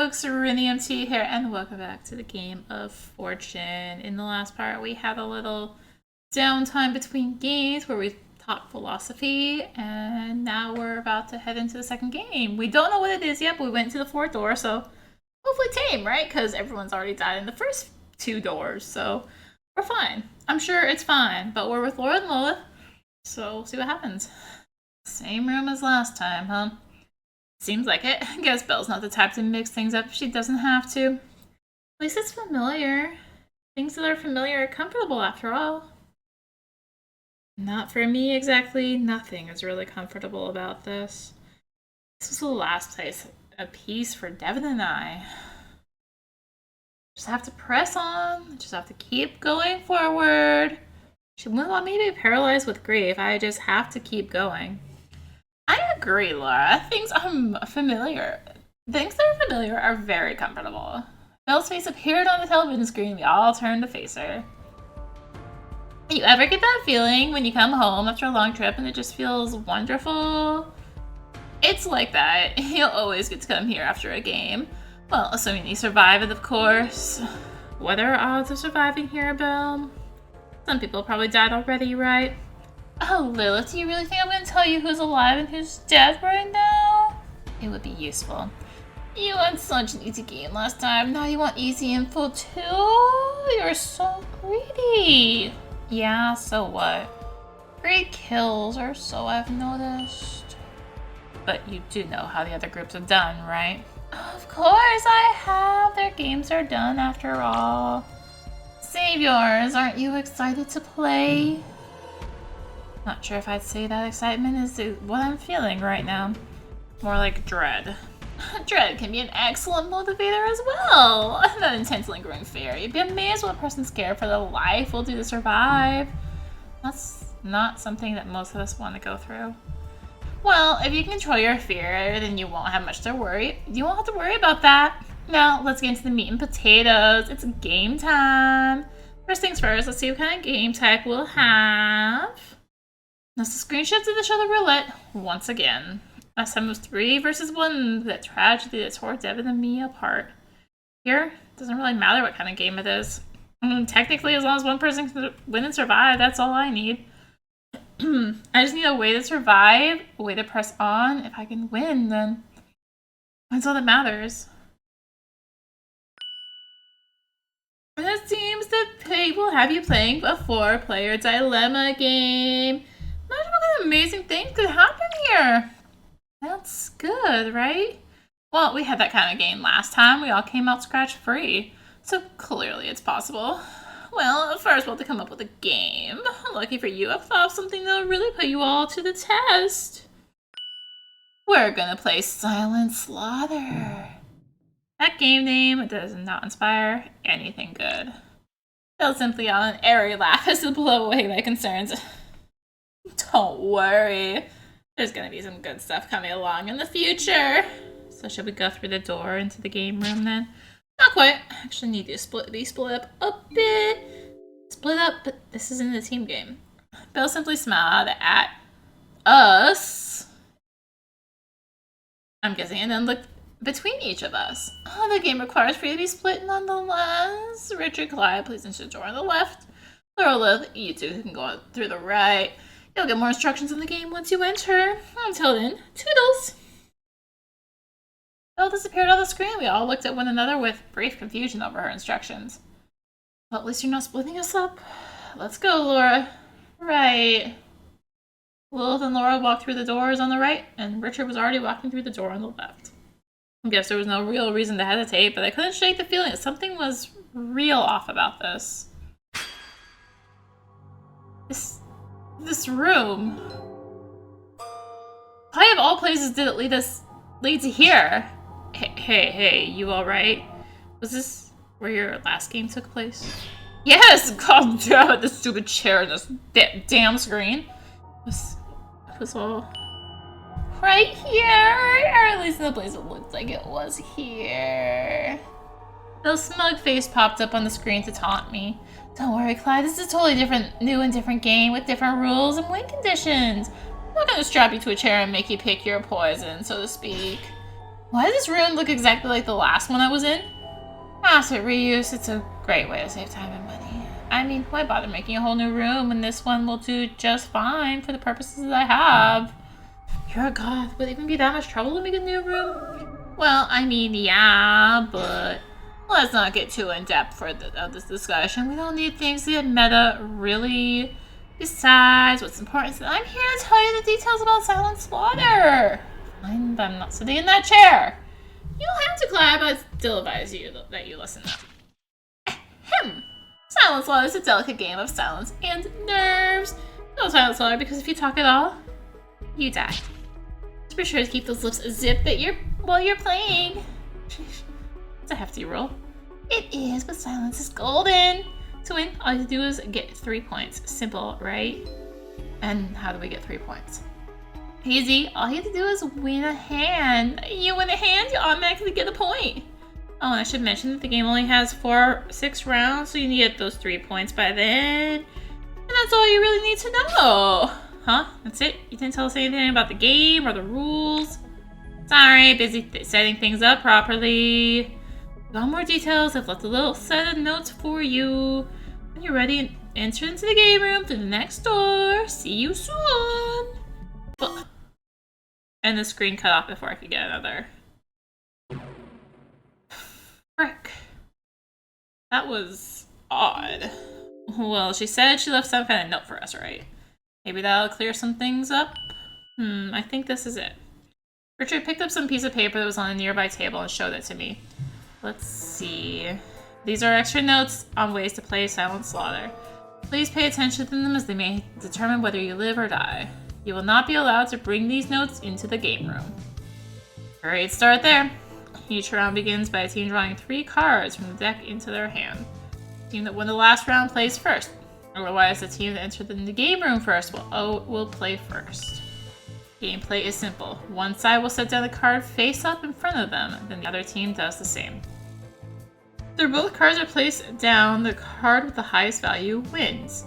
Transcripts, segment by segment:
folks, rinimt here, and welcome back to the Game of Fortune. In the last part, we had a little downtime between games where we talked philosophy, and now we're about to head into the second game. We don't know what it is yet, but we went to the fourth door, so hopefully tame, right? Because everyone's already died in the first two doors, so we're fine. I'm sure it's fine, but we're with Laura and Lola, so we'll see what happens. Same room as last time, huh? Seems like it. I guess Belle's not the type to mix things up if she doesn't have to. At least it's familiar. Things that are familiar are comfortable after all. Not for me exactly. Nothing is really comfortable about this. This was the last place, a piece for Devin and I. Just have to press on. Just have to keep going forward. She wouldn't want me to be paralyzed with grief. I just have to keep going. I agree, Laura. Things are familiar. Things that are familiar are very comfortable. Belle's face appeared on the television screen. We all turned to face her. You ever get that feeling when you come home after a long trip and it just feels wonderful? It's like that. You'll always get to come here after a game. Well, assuming you survive it, of course. What are odds of surviving here, Belle? Some people probably died already, right? Oh, Lilith, do you really think I'm going to tell you who's alive and who's dead right now? It would be useful. You had such an easy game last time. Now you want easy info too? You're so greedy. Yeah, so what? Great kills, or so I've noticed. But you do know how the other groups are done, right? Of course I have. Their games are done after all. Save yours. Aren't you excited to play? Not sure if I'd say that excitement is what I'm feeling right now. More like dread. Dread can be an excellent motivator as well. That intense lingering fear. You'd be amazed what a person scared for their life will do to survive. That's not something that most of us want to go through. Well, if you can control your fear, then you won't have much to worry. You won't have to worry about that. Now, let's get into the meat and potatoes. It's game time. First things first, let's see what kind of game type we'll have. That's the screenshots of the show the roulette once again. Last time it was 3 versus 1, that tragedy that tore Devin and me apart. Here, it doesn't really matter what kind of game it is. I mean, technically, as long as one person can win and survive, that's all I need. I just need a way to survive, a way to press on. If I can win, then that's all that matters. And it seems that Pig will have you playing a 4-player dilemma game. Imagine what kind of amazing things could happen here. That's good, right? Well, we had that kind of game last time. We all came out scratch-free. So clearly it's possible. Well, first we'll have to come up with a game. Lucky for you, I've thought of something that'll really put you all to the test. We're gonna play Silent Slaughter. That game name does not inspire anything good. They'll simply yell an airy laugh as to blow away my concerns. Don't worry. There's gonna be some good stuff coming along in the future. So should we go through the door into the game room then? Not quite. I actually need to split up a bit. Split up, but this isn't a team game. Belle simply smiled at us, I'm guessing, and then looked between each of us. Oh, the game requires for you to be split nonetheless. Richard, Clyde, please enter the door on the left. Laura, you two can go through the right. You'll get more instructions in the game once you enter. Until then, toodles! Belle disappeared off the screen. We all looked at one another with brief confusion over her instructions. Well, at least you're not splitting us up. Let's go, Laura. Right. Lilith and Laura walked through the doors on the right, and Richard was already walking through the door on the left. I guess there was no real reason to hesitate, but I couldn't shake the feeling that something was real off about this. This room. Why of all places did it lead to here? Hey, you alright? Was this where your last game took place? Yes! God damn it, this stupid chair and this damn screen. It was all right here, or at least in the place it looked like it was here. The smug face popped up on the screen to taunt me. Don't worry, Clyde, this is a totally new and different game with different rules and win conditions. I'm not gonna strap you to a chair and make you pick your poison, so to speak. Why does this room look exactly like the last one I was in? Asset reuse, it's a great way to save time and money. I mean, why bother making a whole new room when this one will do just fine for the purposes I have? You're a god. Would it even be that much trouble to make a new room? Well, I mean, yeah, but let's not get too in-depth for this discussion. We don't need things to get meta, really. Besides, what's important is that I'm here to tell you the details about Silent Slaughter. Fine, but I'm not sitting in that chair. You don't have to clap, but I still advise you that you listen up. Ahem. Silent Slaughter is a delicate game of silence and nerves. No Silent Slaughter, because if you talk at all, you die. Just be sure to keep those lips zipped while you're playing. It's a hefty rule. It is, but silence is golden. To win, all you have to do is get 3 points. Simple, right? And how do we get 3 points? Easy. All you have to do is win a hand. You win a hand, you automatically get a point. Oh, and I should mention that the game only has 6 rounds, so you need to get those 3 points by then. And that's all you really need to know. Huh? That's it? You didn't tell us anything about the game or the rules? Sorry, busy setting things up properly. Got more details. I've left a little set of notes for you. When you're ready, enter into the game room through the next door. See you soon. And the screen cut off before I could get another. Frick. That was odd. Well, she said she left some kind of note for us, right? Maybe that'll clear some things up? I think this is it. Richard picked up some piece of paper that was on a nearby table and showed it to me. Let's see. These are extra notes on ways to play Silent Slaughter. Please pay attention to them as they may determine whether you live or die. You will not be allowed to bring these notes into the game room. Great start there. Each round begins by a team drawing 3 cards from the deck into their hand. The team that won the last round plays first. Otherwise, the team that entered in the game room first will play first. Gameplay is simple. One side will set down a card face up in front of them, then the other team does the same. After both cards are placed down, the card with the highest value wins.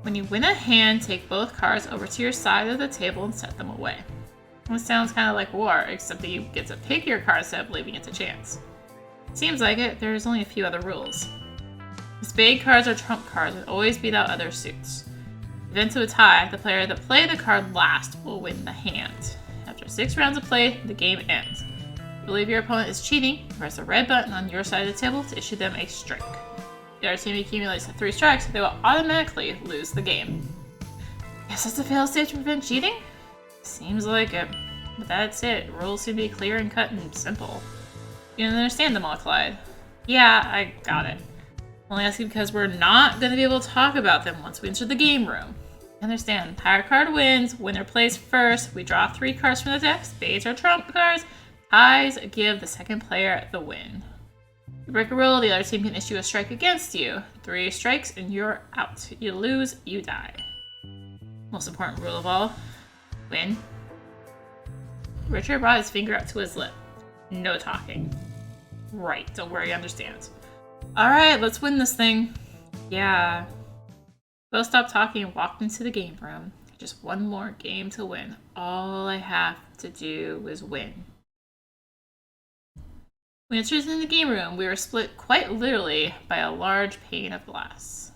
When you win a hand, take both cards over to your side of the table and set them away. This sounds kind of like war, except that you get to pick your card instead of leaving it to chance. Seems like it. There's only a few other rules. The spade cards are trump cards and always beat out other suits. If into a tie, the player that played the card last will win the hand. After 6 rounds of play, the game ends. If you believe your opponent is cheating, press the red button on your side of the table to issue them a strike. If the other team accumulates 3 strikes, they will automatically lose the game. Guess that's a fail-safe to prevent cheating? Seems like it. But that's it. Rules seem to be clear and cut and simple. You didn't understand them all, Clyde. Yeah, I got it. Only asking because we're not going to be able to talk about them once we enter the game room. Understand, higher card wins, winner plays first, we draw 3 cards from the deck, spades are trump cards, ties give the second player the win. If you break a rule, the other team can issue a strike against you. 3 strikes and you're out. You lose, you die. Most important rule of all, win. Richard brought his finger up to his lip. No talking. Right, don't worry, I understand. Alright, let's win this thing. Yeah. Both stopped talking and walked into the game room. Just one more game to win. All I have to do is win. When we entered in the game room, we were split quite literally by a large pane of glass.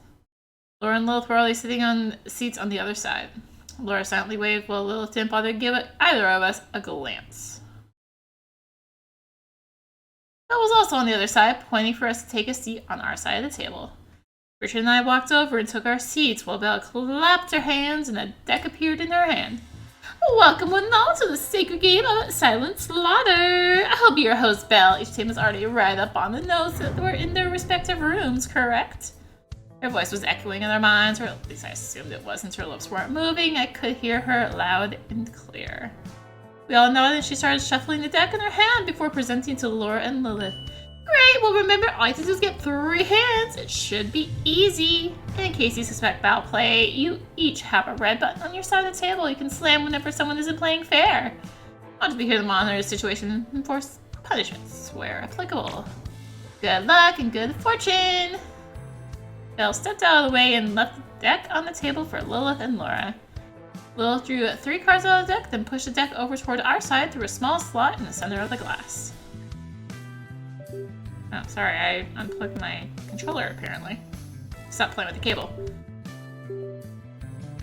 Laura and Lilith were already sitting on seats on the other side. Laura silently waved while Lilith didn't bother to give either of us a glance. Bill was also on the other side, pointing for us to take a seat on our side of the table. Richard and I walked over and took our seats while Belle clapped her hands and a deck appeared in her hand. Welcome one and all to the sacred game of Silent Slaughter. I'll be your host, Belle. Each team is already right up on the notes that were in their respective rooms, correct? Her voice was echoing in our minds, or at least I assumed it was since her lips weren't moving. I could hear her loud and clear. We all nodded and she started shuffling the deck in her hand before presenting to Laura and Lilith. Great! Well, remember, all you have to do is get 3 hands. It should be easy. And in case you suspect foul play, you each have a red button on your side of the table you can slam whenever someone isn't playing fair. I'll just be here to monitor the situation and enforce punishments where applicable. Good luck and good fortune! Belle stepped out of the way and left the deck on the table for Lilith and Laura. Lilith drew 3 cards out of the deck, then pushed the deck over toward our side through a small slot in the center of the glass. Oh, sorry, I unplugged my controller, apparently. Stop playing with the cable.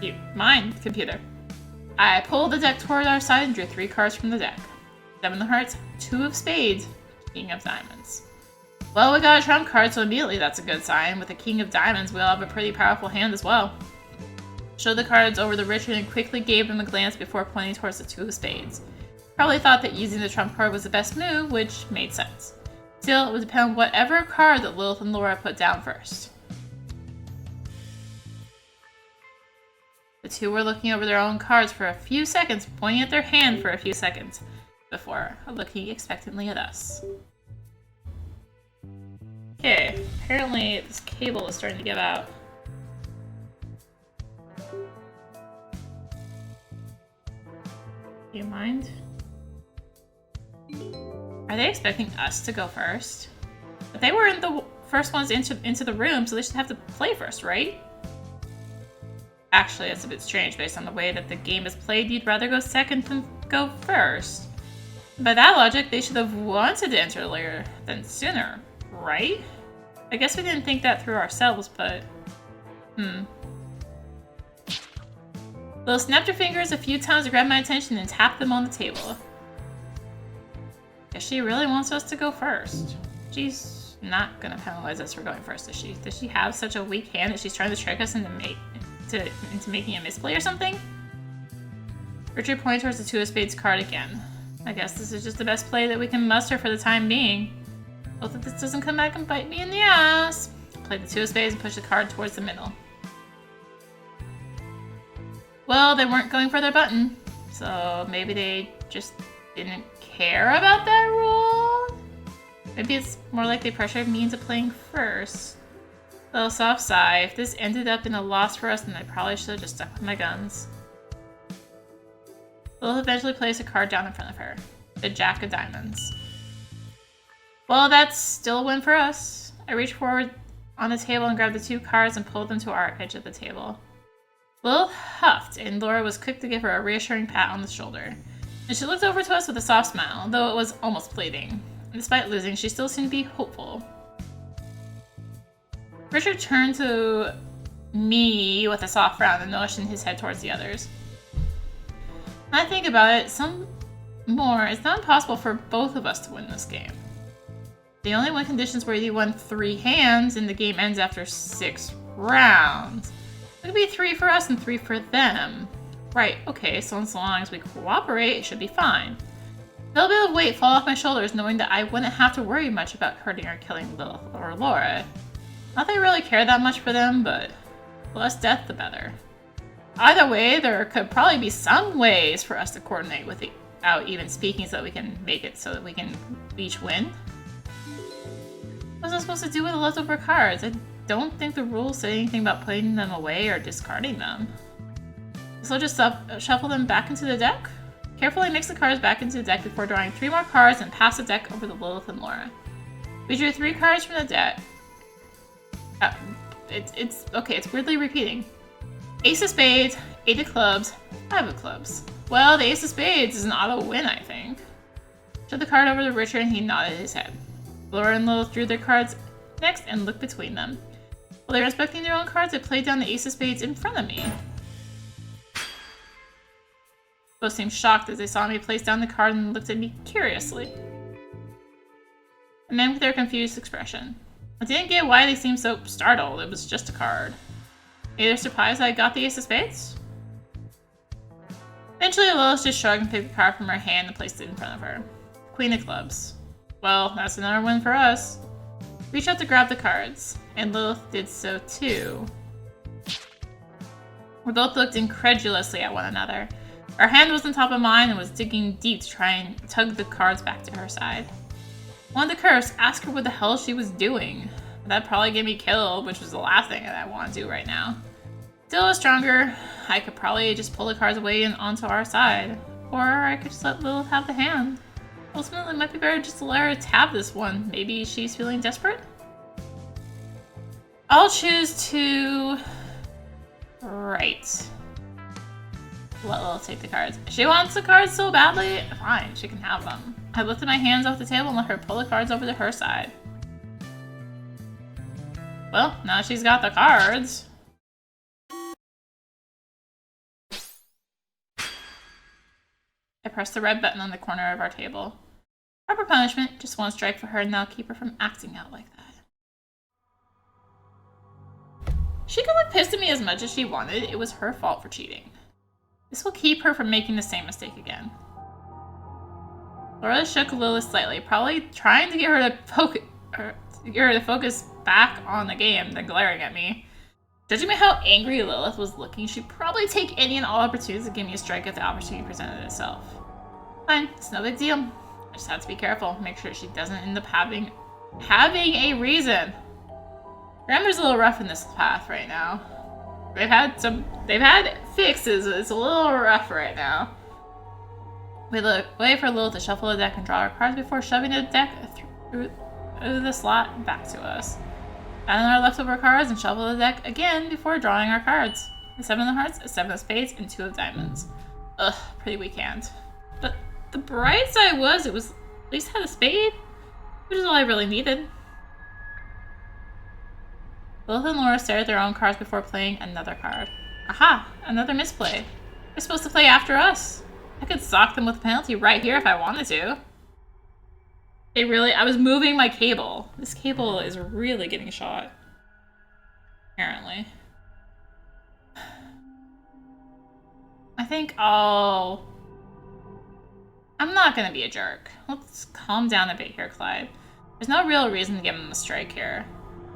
You mind, computer. I pulled the deck toward our side and drew 3 cards from the deck. 7 of hearts, 2 of spades, King of diamonds. Well, we got a trump card, so immediately that's a good sign. With the King of diamonds, we'll have a pretty powerful hand as well. Showed the cards over to Richard and quickly gave him a glance before pointing towards the 2 of spades. Probably thought that using the trump card was the best move, which made sense. Still, it would depend on whatever card that Lilith and Laura put down first. The 2 were looking over their own cards for a few seconds, pointing at their hand for a few seconds, before looking expectantly at us. Okay, apparently this cable is starting to give out. Do you mind? Are they expecting us to go first? But they were the first ones into the room, so they should have to play first, right? Actually, that's a bit strange based on the way that the game is played. You'd rather go second than go first. By that logic, they should have wanted to enter later than sooner, right? I guess we didn't think that through ourselves, but... Lil snapped her fingers a few times to grab my attention and tapped them on the table. Guess she really wants us to go first. She's not gonna penalize us for going first, is she? Does she have such a weak hand that she's trying to trick us into making a misplay or something? Richard pointed towards the 2 of spades card again. I guess this is just the best play that we can muster for the time being. Hope that this doesn't come back and bite me in the ass. Played the 2 of spades and pushed the card towards the middle. Well, they weren't going for their button, so maybe they just didn't care about that rule? Maybe it's more like they pressured me into playing first. Little soft sigh. If this ended up in a loss for us, then I probably should have just stuck with my guns. Lil eventually placed a card down in front of her. The Jack of diamonds. Well, that's still a win for us. I reached forward on the table and grabbed the 2 cards and pulled them to our edge of the table. Lil huffed, and Laura was quick to give her a reassuring pat on the shoulder. And she looked over to us with a soft smile, though it was almost pleading. And despite losing, she still seemed to be hopeful. Richard turned to me with a soft frown and motioned his head towards the others. When I think about it, some more, it's not impossible for both of us to win this game. The only win conditions were you won 3 hands and the game ends after 6 rounds. It could be 3 for us and 3 for them. Right, okay, so as long as we cooperate, it should be fine. A little bit of weight fall off my shoulders knowing that I wouldn't have to worry much about hurting or killing Lilith or Laura. Not that I really care that much for them, but the less death, the better. Either way, there could probably be some ways for us to coordinate without even speaking so that we can make it so that we can each win. What was I supposed to do with the leftover cards? I don't think the rules say anything about putting them away or discarding them. So just shuffle them back into the deck? Carefully mix the cards back into the deck before drawing 3 more cards and pass the deck over to Lilith and Laura. We drew 3 cards from the deck. It's weirdly repeating. Ace of spades, 8 of clubs, 5 of clubs. Well, the ace of spades is an auto win, I think. Showed the card over to Richard and he nodded his head. Laura and Lilith drew their cards next and looked between them. While they were inspecting their own cards, I played down the ace of spades in front of me. Both seemed shocked as they saw me place down the card and looked at me curiously. I met with their confused expression. I didn't get why they seemed so startled. It was just a card. Maybe they're surprised I got the ace of spades? Eventually, Lilith just shrugged and picked a card from her hand and placed it in front of her. Queen of clubs. Well, that's another win for us. Reached out to grab the cards, and Lilith did so too. We both looked incredulously at one another. Her hand was on top of mine and was digging deep to try and tug the cards back to her side. Wanted to curse, ask her what the hell she was doing. That'd probably get me killed, which was the last thing that I want to do right now. Still was stronger. I could probably just pull the cards away and onto our side. Or I could just let Lilith have the hand. Ultimately, it might be better just to let her tab this one. Maybe she's feeling desperate? I'll choose to... Right. Let Lilith take the cards. She wants the cards so badly. Fine, she can have them. I lifted my hands off the table and let her pull the cards over to her side. Well, now she's got the cards. I pressed the red button on the corner of our table. Proper punishment, just one strike for her and that'll keep her from acting out like that. She could look pissed at me as much as she wanted. It was her fault for cheating. This will keep her from making the same mistake again. Laura shook Lilith slightly, probably trying to get her to focus back on the game than glaring at me. Judging by how angry Lilith was looking, she'd probably take any and all opportunities to give me a strike if the opportunity presented itself. Fine, it's no big deal. I just have to be careful, make sure she doesn't end up having a reason. Grammar's a little rough in this path right now. They've had fixes, it's a little rough right now. We wait for Lilith to shuffle the deck and draw our cards before shoving the deck through the slot back to us. Add in our leftover cards and shuffle the deck again before drawing our cards. A 7 of hearts, a 7 of spades, and 2 of diamonds. Ugh, pretty weak hand. But the bright side was it was at least had a spade, which is all I really needed. Lilith and Laura stared at their own cards before playing another card. Aha! Another misplay. They're supposed to play after us. I could sock them with a penalty right here if I wanted to. I was moving my cable. This cable is really getting shot. Apparently. I think I'm not gonna be a jerk. Let's calm down a bit here, Clyde. There's no real reason to give him a strike here.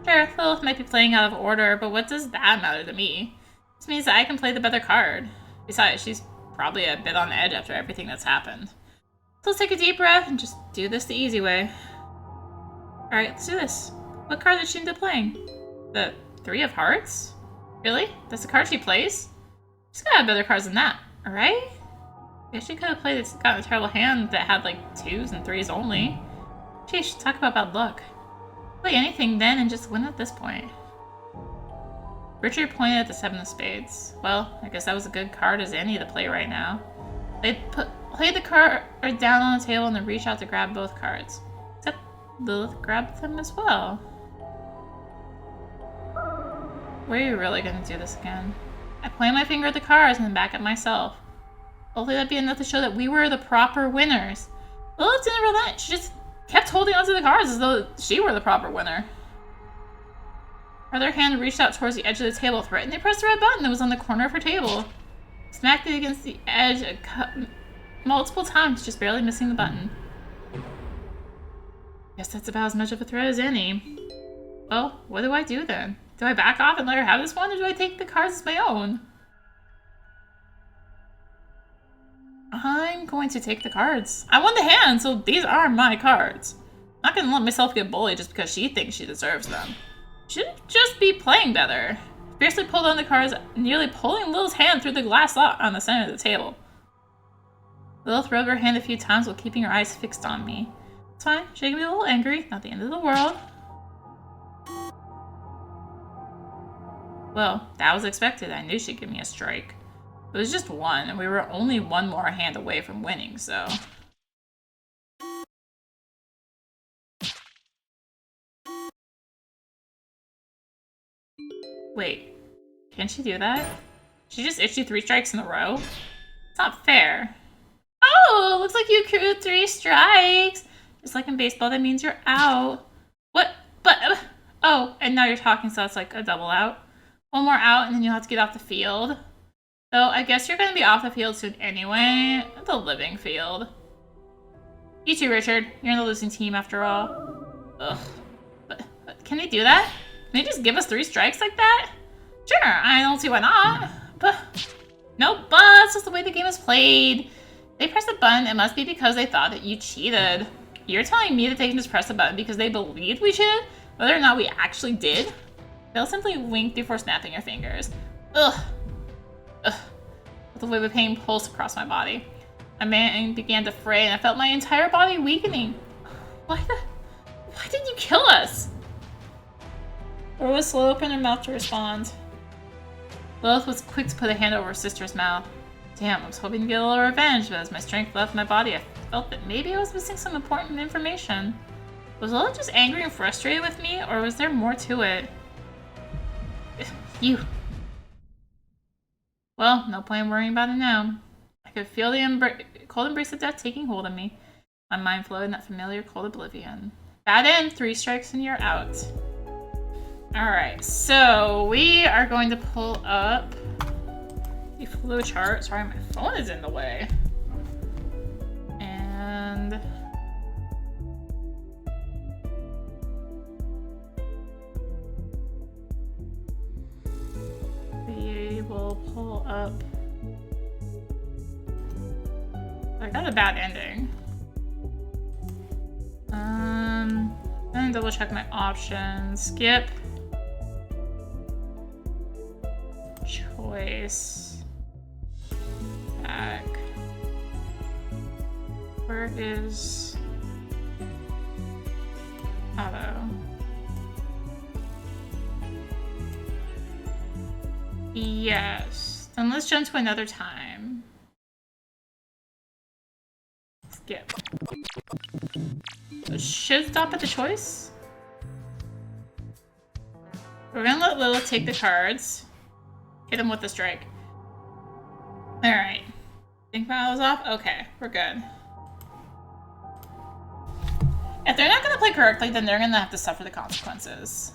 Sure, Lilith might be playing out of order, but what does that matter to me? This means that I can play the better card. Besides, she's probably a bit on edge after everything that's happened. So let's take a deep breath and just do this the easy way. Alright, let's do this. What card did she end up playing? The 3 of hearts? Really? That's the card she plays? She's got better cards than that, alright? I guess she could have gotten a terrible hand that had like 2s and 3s only. Sheesh, talk about bad luck. Play anything then and just win at this point. Richard pointed at the 7 of spades. Well, I guess that was a good card as any to play right now. They played the card down on the table and then reached out to grab both cards. Except Lilith grabbed them as well. Were you really gonna do this again? I pointed my finger at the cards and then back at myself. Hopefully that'd be enough to show that we were the proper winners. Lilith didn't relent. She just kept holding onto the cards as though she were the proper winner. Her other hand reached out towards the edge of the table, threatening to press the red button that was on the corner of her table. Smacked it against the edge multiple times, just barely missing the button. Guess that's about as much of a threat as any. Well, what do I do then? Do I back off and let her have this one, or do I take the cards as my own? I'm going to take the cards. I won the hand, so these are my cards. I'm not going to let myself get bullied just because she thinks she deserves them. Should just be playing better. Fiercely pulled on the cards, nearly pulling Lilith's hand through the glass slot on the center of the table. Lilith rubbed her hand a few times while keeping her eyes fixed on me. It's fine, she can be a little angry, not the end of the world. Well, that was expected. I knew she'd give me a strike. It was just one, and we were only one more hand away from winning, so... Wait, can she do that? She just issued 3 strikes in a row? It's not fair. Oh, looks like you accrued 3 strikes! Just like in baseball, that means you're out. What? But, oh, and now you're talking, so that's like a double out. One more out, and then you'll have to get off the field. Though, I guess you're going to be off the field soon anyway. The living field. You too, Richard. You're in the losing team after all. Ugh. But can they do that? Can they just give us 3 strikes like that? Sure, I don't see why not. But no buts. That's the way the game is played. They pressed the button. It must be because they thought that you cheated. You're telling me that they can just press the button because they believed we cheated? Whether or not we actually did? They'll simply wink before snapping your fingers. Ugh. Ugh. With a wave of pain pulsed across my body. My mind began to fray and I felt my entire body weakening. Why did you kill us? Laura was slow to open her mouth to respond. Lilith was quick to put a hand over her sister's mouth. Damn, I was hoping to get a little revenge, but as my strength left my body, I felt that maybe I was missing some important information. Was Lola just angry and frustrated with me, or was there more to it? You. Well, no point in worrying about it now. I could feel the cold embrace of death taking hold of me. My mind floated in that familiar cold oblivion. Bad end, 3 strikes and you're out. Alright, so we are going to pull up the flowchart. Sorry, my phone is in the way. And we will pull up. I got a bad ending. I'm gonna double check my options. Skip. Choice. Back. Where is auto? Yes. Then let's jump to another time. Skip. Should stop at the choice. We're gonna let Lilith take the cards. Hit him with the strike. Alright. Think battle's off? Okay, we're good. If they're not gonna play correctly, then they're gonna have to suffer the consequences.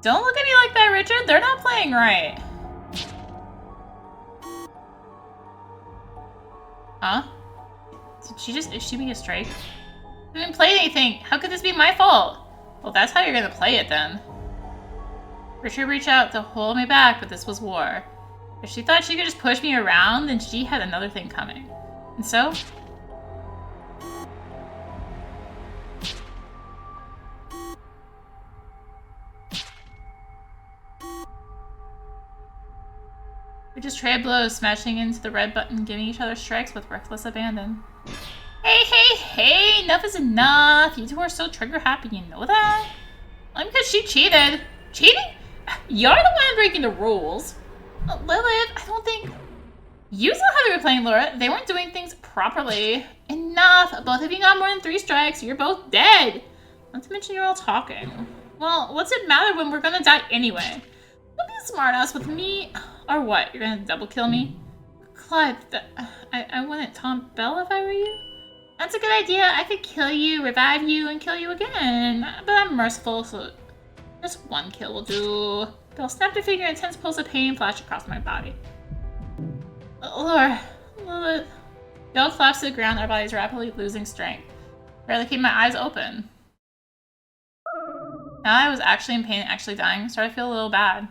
Don't look at me like that, Richard. They're not playing right. Huh? Did she just issue me a strike? I didn't play anything. How could this be my fault? Well, that's how you're gonna play it then. Richard reached out to hold me back, but this was war. If she thought she could just push me around, then she had another thing coming. And so? We just traded blows, smashing into the red button, giving each other strikes with reckless abandon. Hey, hey, hey! Enough is enough! You two are so trigger happy, you know that? Only because she cheated. Cheating? You're the one breaking the rules. Lilith, I don't think... You saw how they were playing, Laura. They weren't doing things properly. Enough! Both of you got more than 3 strikes. You're both dead. Not to mention you're all talking. Well, what's it matter when we're gonna die anyway? Don't be a smartass with me. Or what? You're gonna double kill me? Clive, I wouldn't taunt Belle if I were you. That's a good idea. I could kill you, revive you, and kill you again. But I'm merciful, so just 1 kill will do. Belle snapped her finger, intense pulse of pain flashed across my body. Laura, Lilith. Belle collapsed to the ground, our bodies rapidly losing strength. Barely keep my eyes open. Now I was actually in pain and actually dying, started to feel a little bad.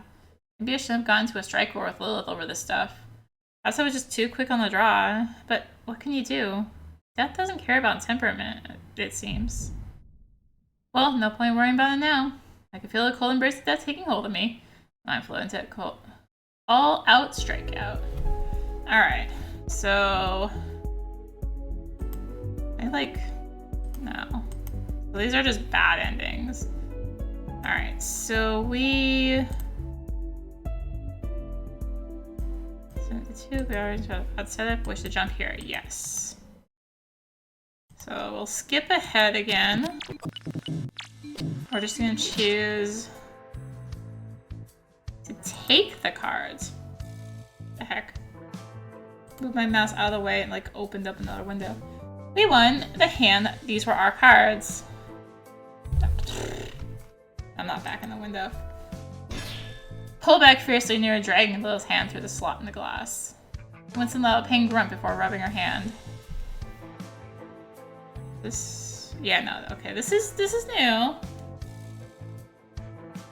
Maybe I shouldn't have gotten into a strike war with Lilith over this stuff. Perhaps I was just too quick on the draw, but what can you do? Death doesn't care about temperament, it seems. Well, no point worrying about it now. I can feel a cold embrace of death taking hold of me. Mind flow into a cold. All out strikeout. Alright, so... No. So these are just bad endings. Alright, so we... We already had setup. Wish to jump here. Yes. So we'll skip ahead again. We're just gonna choose to take the cards. The heck? Move my mouse out of the way and opened up another window. We won the hand. These were our cards. I'm not back in the window. Pull back fiercely near a dragging Lilith's hand through the slot in the glass. Winston let out a pang grunt before rubbing her hand. Okay, this is new.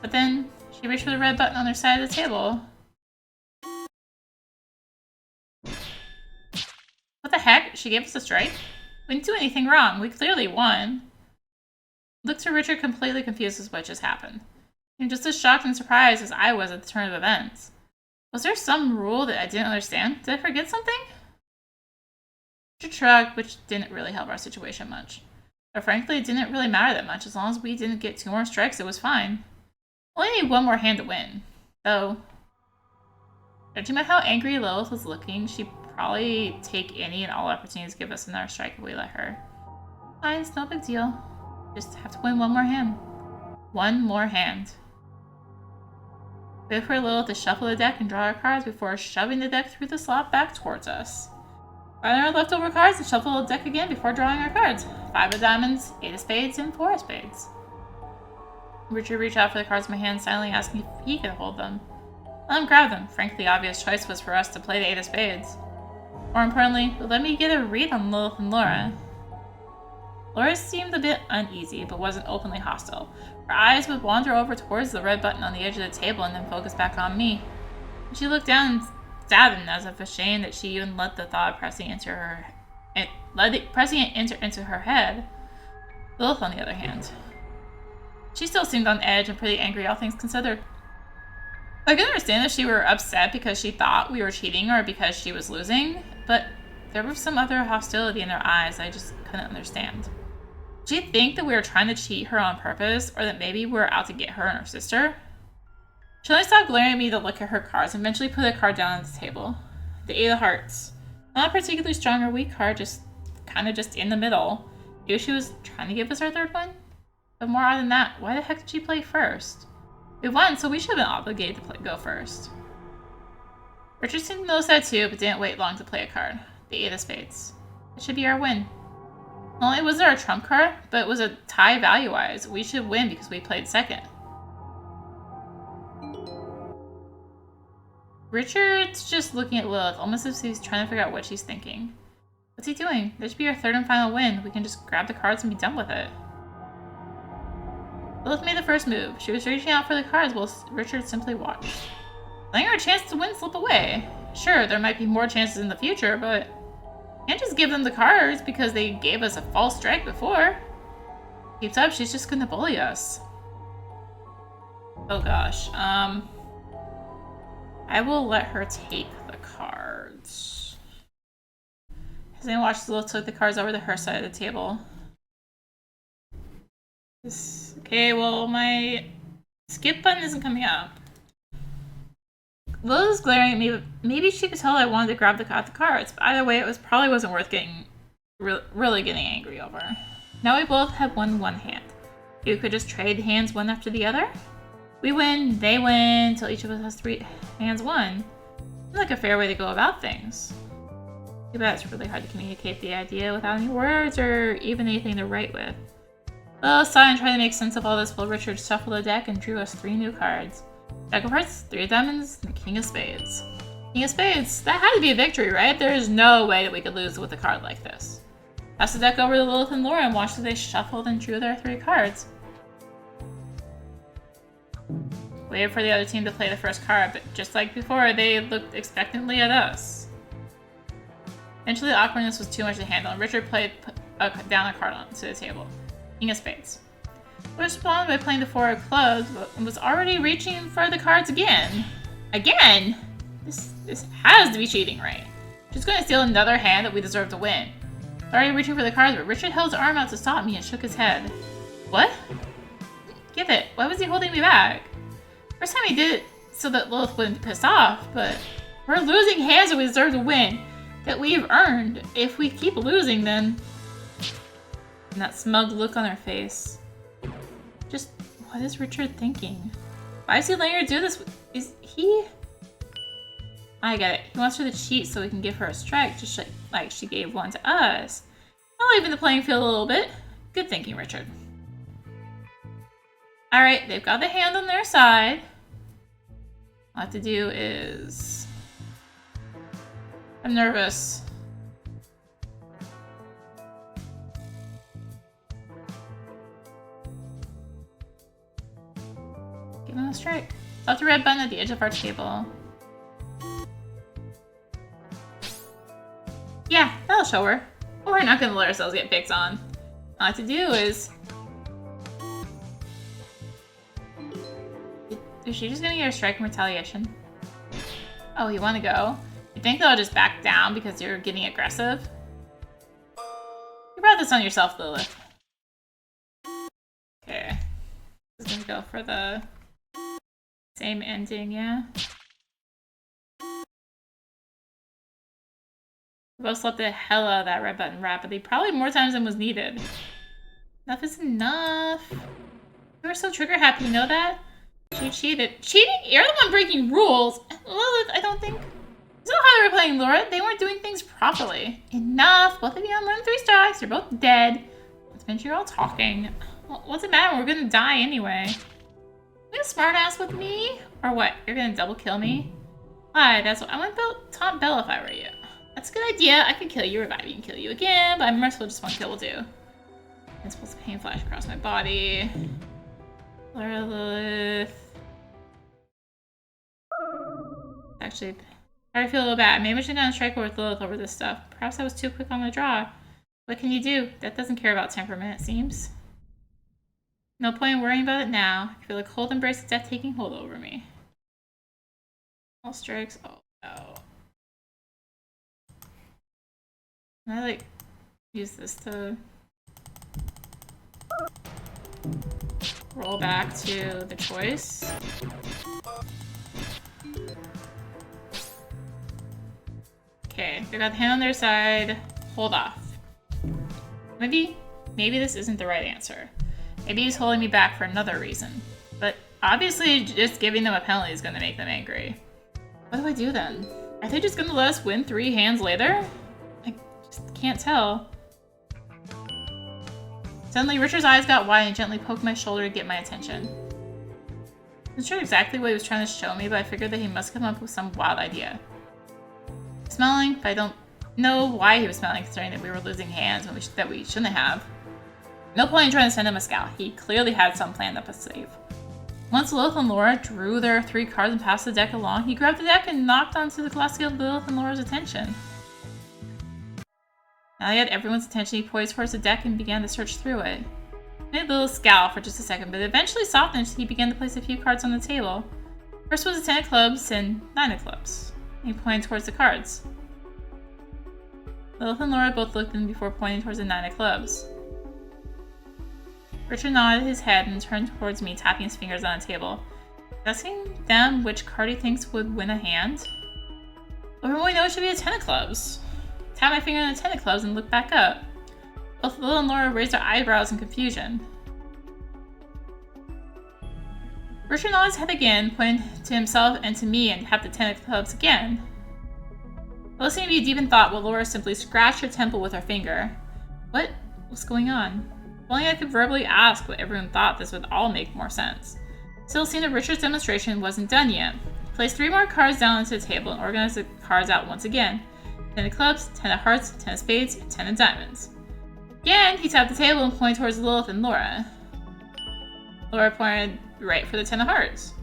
But then she reached for the red button on their side of the table. What the heck? She gave us a strike? We didn't do anything wrong. We clearly won. Looked to Richard completely confused as what just happened. And just as shocked and surprised as I was at the turn of events. Was there some rule that I didn't understand? Did I forget something? Richard shrugged, which didn't really help our situation much. But frankly, it didn't really matter that much. As long as we didn't get 2 more strikes, it was fine. Only need one more hand to win. So, judging by how angry Lilith was looking, she'd probably take any and all opportunities to give us another strike if we let her. Fine, it's no big deal. Just have to win one more hand. One more hand. Wait for Lilith to shuffle the deck and draw our cards before shoving the deck through the slot back towards us. Find our leftover cards and shuffle the deck again before drawing our cards. 5 of diamonds, 8 of spades, and 4 of spades. Richard reached out for the cards in my hand, silently asking if he could hold them. Let him grab them. Frankly, the obvious choice was for us to play the 8 of spades. More importantly, let me get a read on Lilith and Laura. Laura seemed a bit uneasy, but wasn't openly hostile. Her eyes would wander over towards the red button on the edge of the table and then focus back on me. She looked down and saddened, as if ashamed that she even let the thought of pressing it into her head. Lilith, on the other hand, she still seemed on edge and pretty angry, all things considered. I could understand if she were upset because she thought we were cheating or because she was losing, but there was some other hostility in her eyes I just couldn't understand. Did she think that we were trying to cheat her on purpose, or that maybe we were out to get her and her sister? She only stopped glaring at me to look at her cards and eventually put a card down on the table. The 8 of hearts. Not a particularly strong or weak card, just kind of just in the middle. Maybe she was trying to give us our third one? But more than that, why the heck did she play first? We won, so we should have been obligated to go first. Richard seemed to notice that too, but didn't wait long to play a card. The 8 of spades. It should be our win. Not only was it our trump card, but it was a tie value-wise. We should win because we played second. Richard's just looking at Lilith, almost as if he's trying to figure out what she's thinking. What's he doing? This should be our third and final win. We can just grab the cards and be done with it. Lilith made the first move. She was reaching out for the cards while Richard simply watched. Letting our chance to win slip away. Sure, there might be more chances in the future, but you can't just give them the cards because they gave us a false strike before. Keeps up, she's just gonna bully us. Oh gosh, I will let her take the cards. As I watched Lilith took the cards over to her side of the table. Okay, well, my skip button isn't coming up. Lilith is glaring at me, but maybe she could tell I wanted to grab the cards. But either way, it probably wasn't worth getting really getting angry over. Now we both have won one hand. You could just trade hands one after the other. We win, they win, until each of us has 3 hands won. Seems like a fair way to go about things. Too bad it's really hard to communicate the idea without any words or even anything to write with. Lilith sighed and tried to make sense of all this while Richard shuffled the deck and drew us 3 new cards. Jack of hearts, 3 of diamonds, and the King of spades. King of spades, that had to be a victory, right? There is no way that we could lose with a card like this. Passed the deck over to Lilith and Laura and watched as they shuffled and drew their 3 cards. Waited for the other team to play the first card, but just like before, they looked expectantly at us. Eventually, the awkwardness was too much to handle, and Richard put down a card onto the table. King of spades. We responded by playing the 4 of clubs, and was already reaching for the cards again. Again? This has to be cheating, right? She's going to steal another hand that we deserve to win. Already reaching for the cards, but Richard held his arm out to stop me and shook his head. What? Give it. Why was he holding me back? First time he did it so that Lilith wouldn't be pissed off, but we're losing hands that we deserve to win, that we've earned. If we keep losing, then... And that smug look on her face. Just, what is Richard thinking? Why is he letting her do this? Is he... I get it. He wants her to cheat so we can give her a strike, just like she gave one to us. I'll even the playing field a little bit. Good thinking, Richard. Alright, they've got the hand on their side. All I have to do is... I'm nervous. Give him a strike. Left the red button at the edge of our table. Yeah, that'll show her. But we're not gonna let ourselves get picked on. All I have to do is... Is she just gonna get a strike in retaliation? Oh, you wanna go? You think they'll just back down because you're getting aggressive? You brought this on yourself, Lilith. Okay. Just gonna go for the Same ending, yeah. We both slapped the hell out of that red button rapidly, probably more times than was needed. Enough is enough. You were so trigger happy, you know that? She cheated. Cheating? You're the one breaking rules. Lilith, I don't think... That's not how they were playing, Laura. They weren't doing things properly. Enough. Both of you on 1 3 strikes. You're both dead. Let's mention you're all talking. Well, what's the matter? We're gonna die anyway. You a smart ass with me? Or what? You're gonna double kill me? Why, that's what I would taunt Belle if I were you. That's a good idea. I could kill you, revive you, and kill you again, but I'm merciful, just one kill will do. I'm supposed to pain flash across my body. Lilith. Actually, I feel a little bad. Maybe I should not strike with Lilith over this stuff. Perhaps I was too quick on the draw. What can you do? That doesn't care about temperament, it seems. No point in worrying about it now. I feel a cold embrace of death taking hold over me. All strikes. Oh no. Can I like use this to roll back to the choice? Okay, they got the hand on their side. Hold off. Maybe this isn't the right answer. Maybe he's holding me back for another reason. But obviously just giving them a penalty is going to make them angry. What do I do then? Are they just going to let us win 3 hands later? I just can't tell. Suddenly Richard's eyes got wide and gently poked my shoulder to get my attention. I'm not sure exactly what he was trying to show me, but I figured that he must come up with some wild idea. Smelling, but I don't know why he was smelling, considering that we were losing hands that we shouldn't have. No point in trying to send him a scout. He clearly had some planned up his sleeve. Once Lilith and Laura drew their 3 cards and passed the deck along, he grabbed the deck and knocked onto the glass to get Lilith and Laura's attention. Now he had everyone's attention, he poised towards the deck and began to search through it. He made Lilith scowl for just a second, but eventually softened as he began to place a few cards on the table. First was a 10 of clubs and 9 of clubs. He pointed towards the cards. Lilith and Laura both looked at him before pointing towards the 9 of clubs. Richard nodded his head and turned towards me, tapping his fingers on the table. Asking them which card he thinks would win a hand? Everyone we know it should be a 10 of clubs. Tap my finger on the 10 of clubs and looked back up. Both Lilith and Laura raised their eyebrows in confusion. Richard nodded his head again, pointing to himself and to me, and tapped the 10 of clubs again. Both seemed to be deep in thought, while Laura simply scratched her temple with her finger. What was going on? If only I could verbally ask what everyone thought, this would all make more sense. Still, it seemed that Richard's demonstration wasn't done yet. He placed 3 more cards down onto the table and organized the cards out once again. 10 of clubs, 10 of hearts, 10 of spades, and 10 of diamonds. Again, he tapped the table and pointed towards Lilith and Laura. Laura pointed right for the 10 of hearts.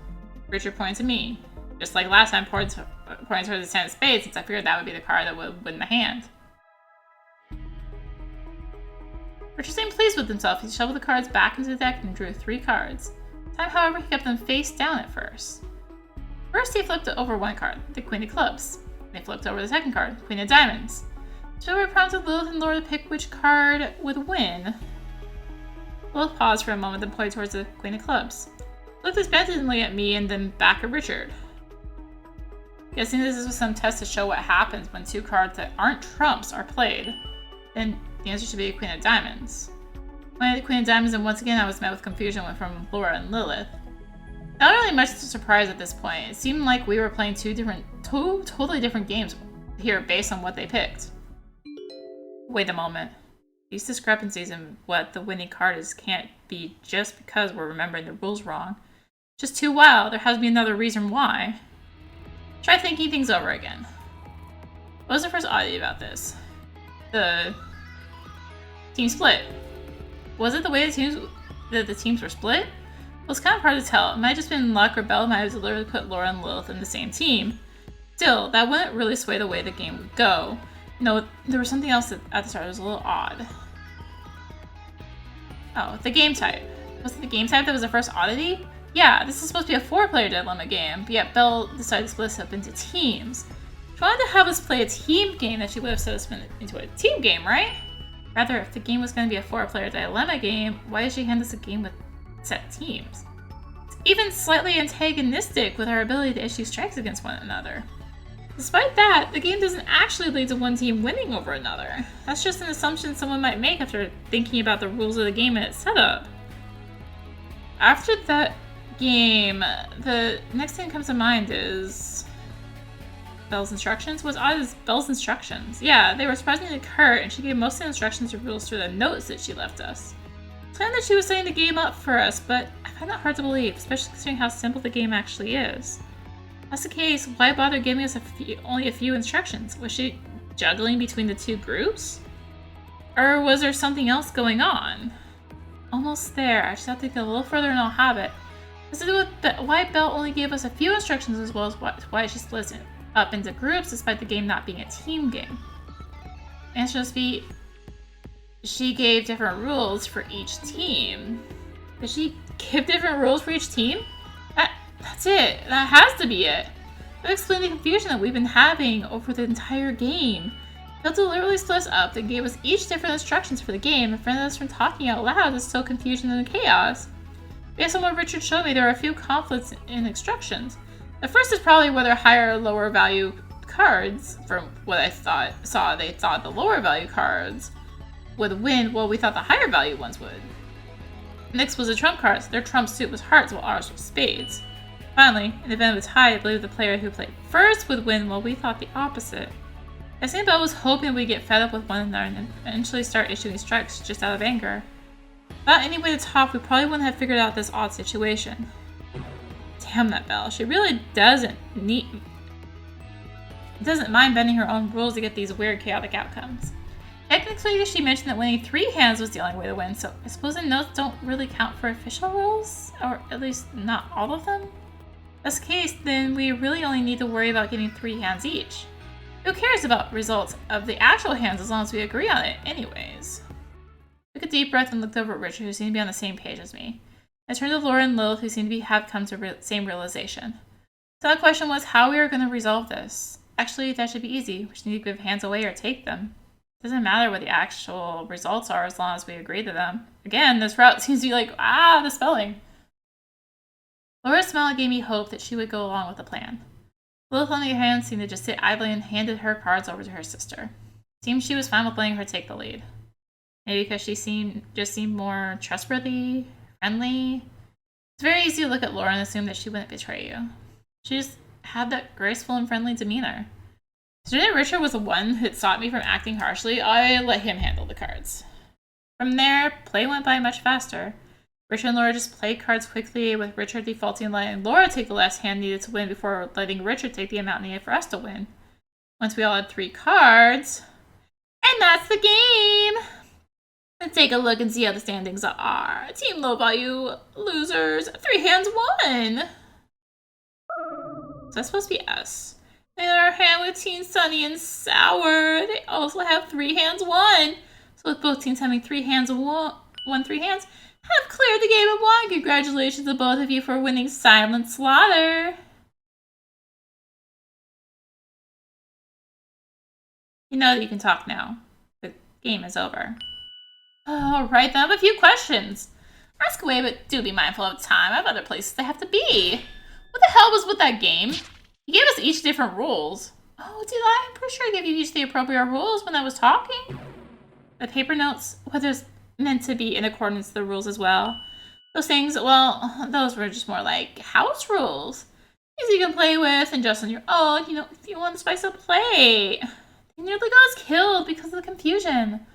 Richard pointed to me. Just like last time, pointing towards the 10 of spades, since I figured that would be the card that would win the hand. Richard seemed pleased with himself. He shoveled the cards back into the deck and drew 3 cards. This time, however, he kept them face down at first. First, he flipped over 1 card, the Queen of Clubs. Then he flipped over the second card, the Queen of Diamonds. Chivalry prompted Lilith and Laura to pick which card would win. Lilith paused for a moment, then pointed towards the Queen of Clubs. Looked expectantly at me and then back at Richard. Guessing this was some test to show what happens when 2 cards that aren't trumps are played. Then the answer should be the Queen of Diamonds. When the Queen of Diamonds, and once again I was met with confusion from Laura and Lilith. Not really much surprise at this point. It seemed like we were playing two totally different games here based on what they picked. Wait a moment. These discrepancies in what the winning card is can't be just because we're remembering the rules wrong. Just too wild. There has to be another reason why. Try thinking things over again. What was the first oddity about this? The team split. Was it the way the teams were split? Well, it's kind of hard to tell. It might have just been luck, or Belle might have deliberately put Laura and Lilith in the same team. Still, that wouldn't really sway the way the game would go. No, there was something else at the start that was a little odd. Oh, the game type. Was it the game type that was the first oddity? Yeah, this is supposed to be a 4-player dilemma game, but yet Belle decided to split us up into teams. She wanted to have us play a team game, that she would have set us into a team game, right? Rather, if the game was going to be a 4-player dilemma game, why did she hand us a game with set teams? even slightly antagonistic with our ability to issue strikes against one another. Despite that, the game doesn't actually lead to one team winning over another. That's just an assumption someone might make after thinking about the rules of the game and its setup. After that game, the next thing that comes to mind is Belle's instructions. What's odd is Belle's instructions. Yeah, they were surprisingly curt, and she gave most of the instructions and rules through the notes that she left us. I planned that she was setting the game up for us, but I find that hard to believe, especially considering how simple the game actually is. If that's the case, why bother giving us only a few instructions? Was she juggling between the two groups? Or was there something else going on? Almost there. I just have to get a little further and I'll have it. Has to do with why Belle only gave us a few instructions, as well as why she split up into groups despite the game not being a team game. The answer must be she gave different rules for each team. Did she give different rules for each team? That's it. That has to be it. That would explain the confusion that we've been having over the entire game. They'll deliberately split us up and gave us each different instructions for the game and prevented us from talking out loud to sow confusion and chaos. Based on what Richard showed me, there are a few conflicts in instructions. The first is probably whether higher or lower value cards, from what I saw, they thought the lower value cards would win, while we thought the higher value ones would. Next was the trump cards. Their trump suit was hearts, while ours was spades. Finally, in the event of a tie, I believe the player who played first would win, while we thought the opposite. I think Belle was hoping we'd get fed up with one another and eventually start issuing strikes just out of anger. Without any way to talk, we probably wouldn't have figured out this odd situation. Damn that Belle. She really doesn't mind bending her own rules to get these weird, chaotic outcomes. Technically, she mentioned that winning 3 hands was the only way to win, so I suppose the notes don't really count for official rules? Or at least not all of them? If that's the case, then we really only need to worry about getting 3 hands each. Who cares about results of the actual hands as long as we agree on it anyways? I took a deep breath and looked over at Richard, who seemed to be on the same page as me. I turned to Laura and Lilith, who seemed to have come to the same realization. So the question was how we were going to resolve this. Actually, that should be easy. We just need to give hands away or take them. It doesn't matter what the actual results are as long as we agree to them. Again, this route seems to be like, the spelling. Laura's smile gave me hope that she would go along with the plan. Lilith, on the other hand, seemed to just sit idly and handed her cards over to her sister. It seemed she was fine with letting her take the lead. Maybe because she seemed more trustworthy, friendly. It's very easy to look at Laura and assume that she wouldn't betray you. She just had that graceful and friendly demeanor. Considering Richard was the one who had stopped me from acting harshly, I let him handle the cards. From there, play went by much faster. Richard and Laura just played cards quickly, with Richard defaulting and letting Laura take the last hand needed to win before letting Richard take the amount needed for us to win. Once we all had 3 cards, and that's the game! Let's take a look and see how the standings are. Team low value losers, 3 hands won! So that's supposed to be us. The other hand with Team Sunny and Sour, they also have 3 hands won. So with both teams having 3 hands won 3 hands, have cleared the game and won. Congratulations to both of you for winning Silent Slaughter. You know that you can talk now. The game is over. Alright, then I have a few questions. Ask away, but do be mindful of time. I have other places I have to be. What the hell was with that game? You gave us each different rules. Oh, did I? I'm pretty sure I gave you each the appropriate rules when I was talking. The paper notes, whether it's meant to be in accordance with the rules as well. Those things, well, those were just more like house rules. Things you can play with and just on your own, if you want to spice up play. You nearly got us killed because of the confusion.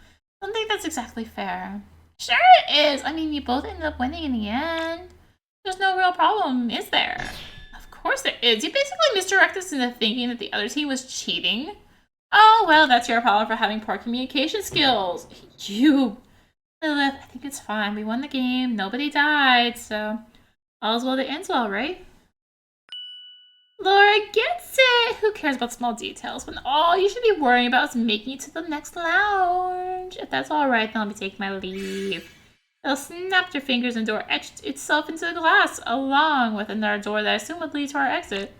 I don't think that's exactly fair. Sure it is. I mean, you both ended up winning in the end. There's no real problem, is there? Of course there is. You basically misdirected us into thinking that the other team was cheating. Oh, well, that's your problem for having poor communication skills. You... Lilith, I think it's fine. We won the game. Nobody died, so all's well that ends well, right? Laura gets it! Who cares about small details when all you should be worrying about is making it to the next lounge? If that's alright, then I'll be taking my leave. It'll snapped her fingers and the door etched itself into the glass, along with another door that I assume would lead to our exit.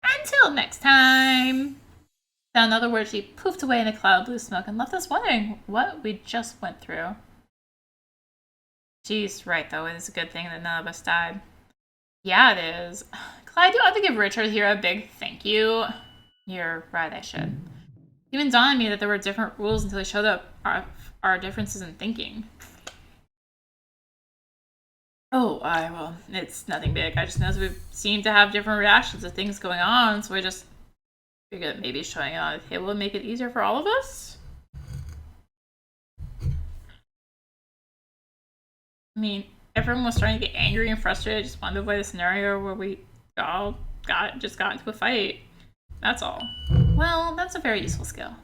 Until next time! Now, in other words, she poofed away in a cloud of blue smoke and left us wondering what we just went through. She's right, though. It is a good thing that none of us died. Yeah, it is. Clyde, do you want to give Richard here a big thank you? You're right, I should. It even dawned on me that there were different rules until he showed up our differences in thinking. Oh, well, it's nothing big. I just noticed we seem to have different reactions to things going on, so I just figured that maybe showing it on the table would make it easier for all of us. I mean, everyone was starting to get angry and frustrated. I just wanted to avoid a scenario where we all got into a fight. That's all. Well, that's a very useful skill.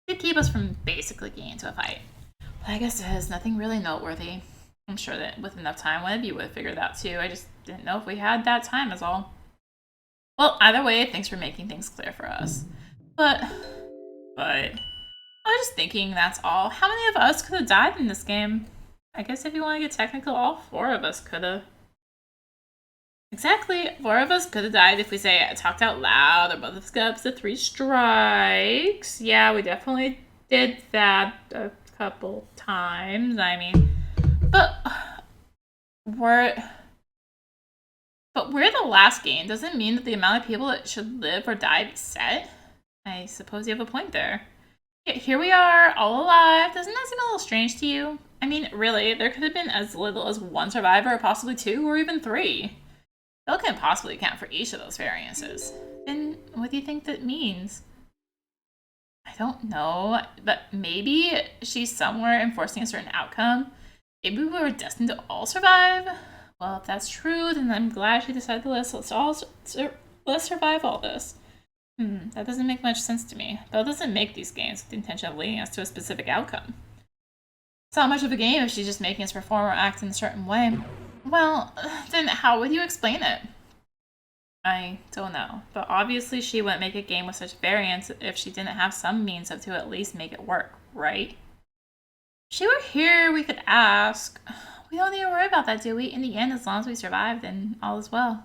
It keep us from basically getting into a fight. But I guess it has nothing really noteworthy. I'm sure that with enough time, one of you would have figured it out too. I just didn't know if we had that time is all. Well, either way, thanks for making things clear for us. But, I was just thinking, that's all. How many of us could have died in this game? I guess if you want to get technical, all 4 of us could have. Exactly, 4 of us could have died if we say I talked out loud or both of us got up to 3 strikes. Yeah, we definitely did that a couple times. I mean, but we're the last game. Doesn't mean that the amount of people that should live or die be set. I suppose you have a point there. Yeah, here we are, all alive. Doesn't that seem a little strange to you? I mean, really, there could have been as little as 1 survivor, or possibly 2, or even 3. Bill can possibly account for each of those variances. Then what do you think that means? I don't know, but maybe she's somewhere enforcing a certain outcome. Maybe we were destined to all survive. Well, if that's true, then I'm glad she decided to let's survive all this. That doesn't make much sense to me. Belle doesn't make these games with the intention of leading us to a specific outcome. It's not much of a game if she's just making us perform or act in a certain way. Well, then how would you explain it? I don't know, but obviously she wouldn't make a game with such variance if she didn't have some means to at least make it work, right? If she were here, we could ask. We don't need to worry about that, do we? In the end, as long as we survive, then all is well.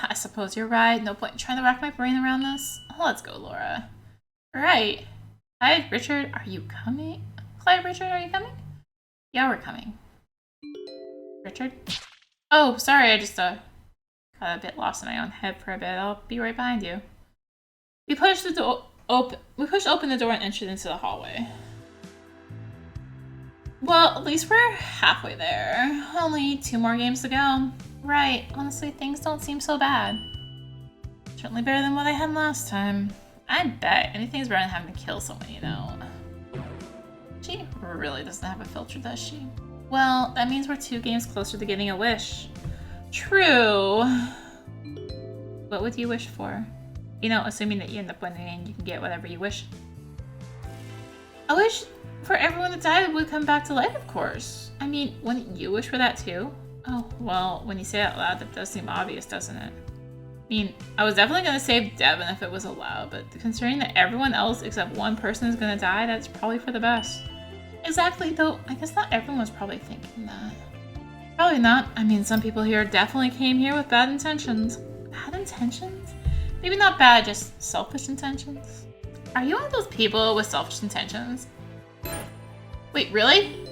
I suppose you're right. No point in trying to rack my brain around this. Let's go, Laura. Right. Clyde, Richard, are you coming? Clyde, Richard, are you coming? Yeah, we're coming. Richard? Oh, sorry, I just got a bit lost in my own head for a bit. I'll be right behind you. We pushed open the door and entered into the hallway. Well, at least we're halfway there. Only 2 more games to go. Right, honestly, things don't seem so bad. Certainly better than what I had last time. I bet anything's better than having to kill someone, you know. She really doesn't have a filter, does she? Well, that means we're 2 games closer to getting a wish. True. What would you wish for? You know, assuming that you end up winning and you can get whatever you wish. I wish for everyone that died would come back to life, of course. I mean, wouldn't you wish for that too? Oh, well, when you say it out loud, that does seem obvious, doesn't it? I mean, I was definitely going to save Devin if it was allowed, but considering that everyone else except 1 person is going to die, that's probably for the best. Exactly, though I guess not everyone was probably thinking that. Probably not. I mean, some people here definitely came here with bad intentions. Bad intentions? Maybe not bad, just selfish intentions. Are you one of those people with selfish intentions? Wait, really?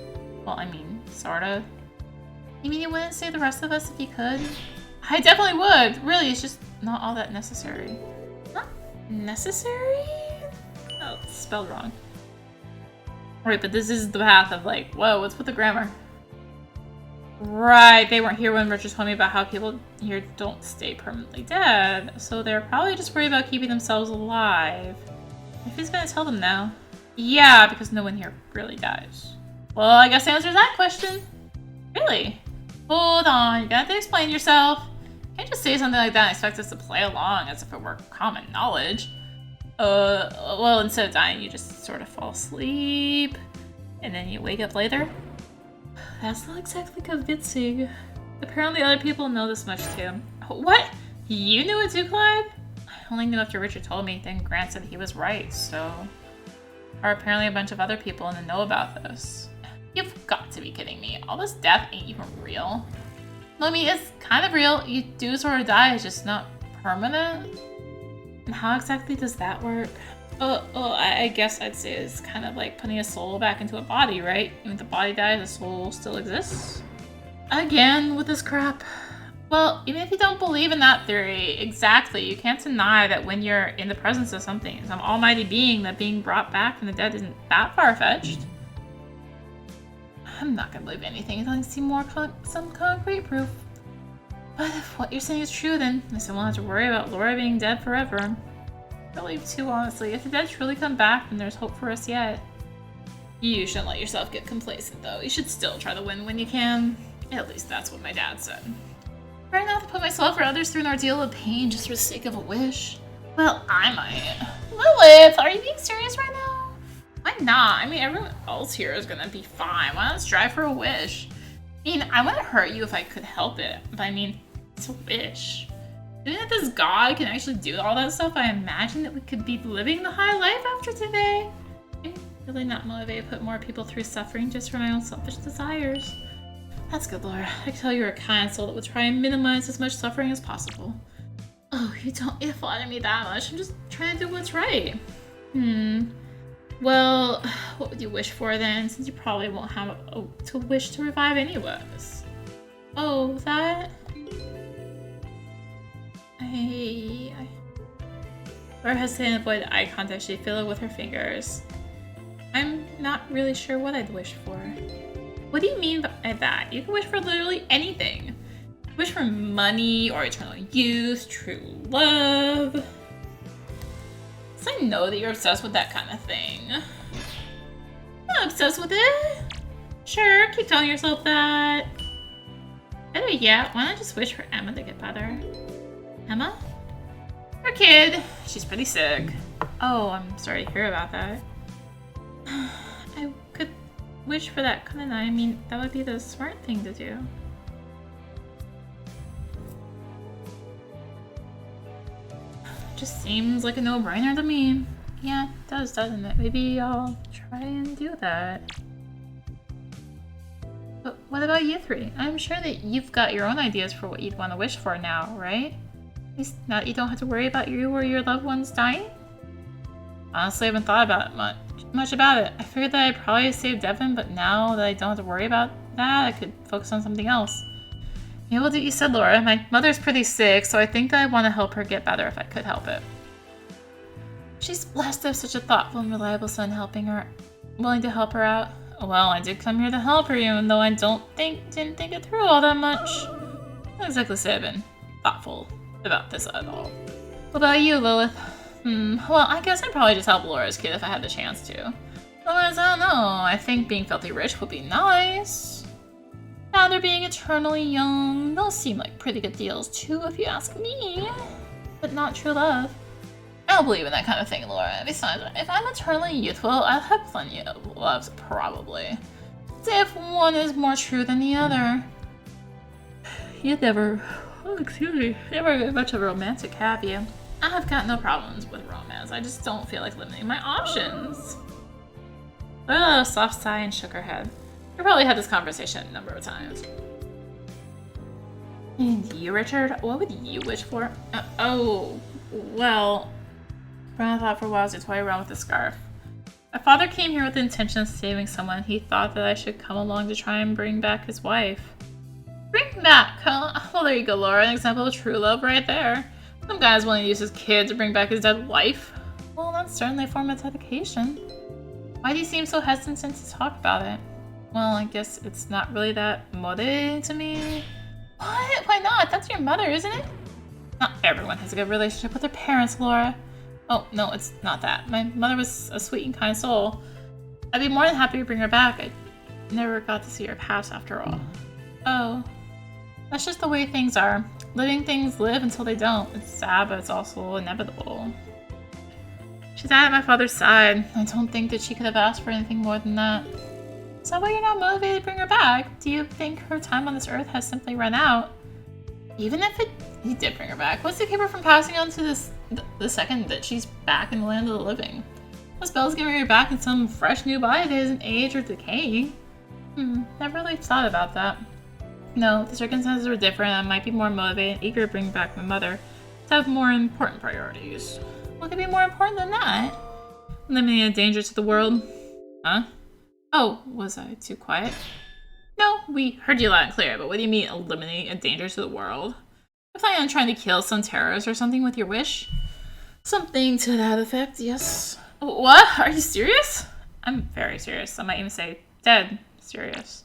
Well, I mean, sorta. You mean you wouldn't save the rest of us if you could? I definitely would. Really, it's just not all that necessary. Not necessary? Oh, it's spelled wrong. Right, but this is the path of like, whoa, what's with the grammar? Right, they weren't here when Richard told me about how people here don't stay permanently dead, so they're probably just worried about keeping themselves alive. If he's gonna tell them now. Yeah, because no one here really dies. Well, I guess that answers that question. Really? Hold on, you got to explain yourself. You can't just say something like that and expect us to play along as if it were common knowledge. Well, instead of dying, you just sort of fall asleep, and then you wake up later. That's not exactly convincing. Apparently other people know this much too. What? You knew it too, Clyde? I only knew after Richard told me, then Grant said he was right, so... Or apparently a bunch of other people in the know about this. You've got to be kidding me. All this death ain't even real. No, I mean, it's kind of real. You do sort of die, it's just not permanent. And how exactly does that work? I guess I'd say it's kind of like putting a soul back into a body, right? Even if the body dies, the soul still exists. Again, with this crap. Well, even if you don't believe in that theory, exactly, you can't deny that when you're in the presence of something, some almighty being, that being brought back from the dead isn't that far-fetched. I'm not gonna believe anything until I see some concrete proof. But if what you're saying is true, then I still won't have to worry about Laura being dead forever. I believe too, honestly. If the dead truly come back, then there's hope for us yet. You shouldn't let yourself get complacent, though. You should still try to win when you can. At least that's what my dad said. Try not to put myself or others through an ordeal of pain just for the sake of a wish. Well, I might. Lilith, are you being serious right now? I'm not. I mean, everyone else here is gonna be fine. Why not strive for a wish? I mean, I wouldn't hurt you if I could help it, but I mean, it's a wish. Even if this god can actually do all that stuff, I imagine that we could be living the high life after today. I'm really not motivated to put more people through suffering just for my own selfish desires. That's good, Laura. I can tell you're a kind soul that would try and minimize as much suffering as possible. Oh, you don't need to flatter me that much. I'm just trying to do what's right. Well, what would you wish for then, since you probably won't have to wish to revive anyways? Oh, that? Laura hesitated and avoided eye contact. She fiddled with her fingers. I'm not really sure what I'd wish for. What do you mean by that? You can wish for literally anything. Wish for money or eternal youth, true love. So I know that you're obsessed with that kind of thing. I'm not obsessed with it. Sure, keep telling yourself that. Better yet, why not just wish for Emma to get better? Emma? Her kid. She's pretty sick. Oh, I'm sorry to hear about that. I could wish for that, couldn't I? I mean, that would be the smart thing to do. Just seems like a no-brainer to me. Yeah, it does, doesn't it? Maybe I'll try and do that. But what about you three? I'm sure that you've got your own ideas for what you'd want to wish for now, right? At least now that you don't have to worry about you or your loved ones dying? Honestly, I haven't thought about it much about it. I figured that I'd probably save Devin, but now that I don't have to worry about that, I could focus on something else. Yeah, well, you said, Laura. My mother's pretty sick, so I think that I want to help her get better if I could help it. She's blessed to have such a thoughtful and reliable son willing to help her out. Well, I did come here to help her, even though I didn't think it through all that much. I don't exactly say I've been thoughtful about this at all. What about you, Lilith? Well, I guess I'd probably just help Laura's kid if I had the chance to. Otherwise, I don't know. I think being filthy rich would be nice. Now they're being eternally young. Those seem like pretty good deals too, if you ask me. But not true love. I don't believe in that kind of thing, Laura. Besides, if I'm eternally youthful, I'll have plenty of loves, probably. As if one is more true than the other. You never get much of a romantic, have you? I've got no problems with romance. I just don't feel like limiting my options. Laura let a soft sigh and shook her head. We probably had this conversation a number of times. And you, Richard? What would you wish for? Well, Brian thought for a while as he toyed around with the scarf. My father came here with the intention of saving someone. He thought that I should come along to try and bring back his wife. Bring back, huh? Well, there you go, Laura. An example of true love right there. Some guy's willing to use his kid to bring back his dead wife. Well, that's certainly a form of dedication. Why do you seem so hesitant to talk about it? Well, I guess it's not really that motivating to me. What? Why not? That's your mother, isn't it? Not everyone has a good relationship with their parents, Laura. Oh, no, it's not that. My mother was a sweet and kind soul. I'd be more than happy to bring her back. I never got to see her pass after all. Oh. That's just the way things are. Living things live until they don't. It's sad, but it's also inevitable. She died at my father's side. I don't think that she could have asked for anything more than that. So why you're not motivated to bring her back? Do you think her time on this earth has simply run out? Even if he did bring her back, what's to keep her from passing on to the second that she's back in the land of the living? What spells giving her back in some fresh new body that isn't age or decaying? Never really thought about that. No, the circumstances were different. I might be more motivated and eager to bring back my mother to have more important priorities. What could be more important than that? Limiting a danger to the world? Huh? Oh, was I too quiet? No, we heard you loud and clear, but what do you mean eliminate a danger to the world? You plan on trying to kill some terrorists or something with your wish? Something to that effect, yes. What? Are you serious? I'm very serious. I might even say dead serious.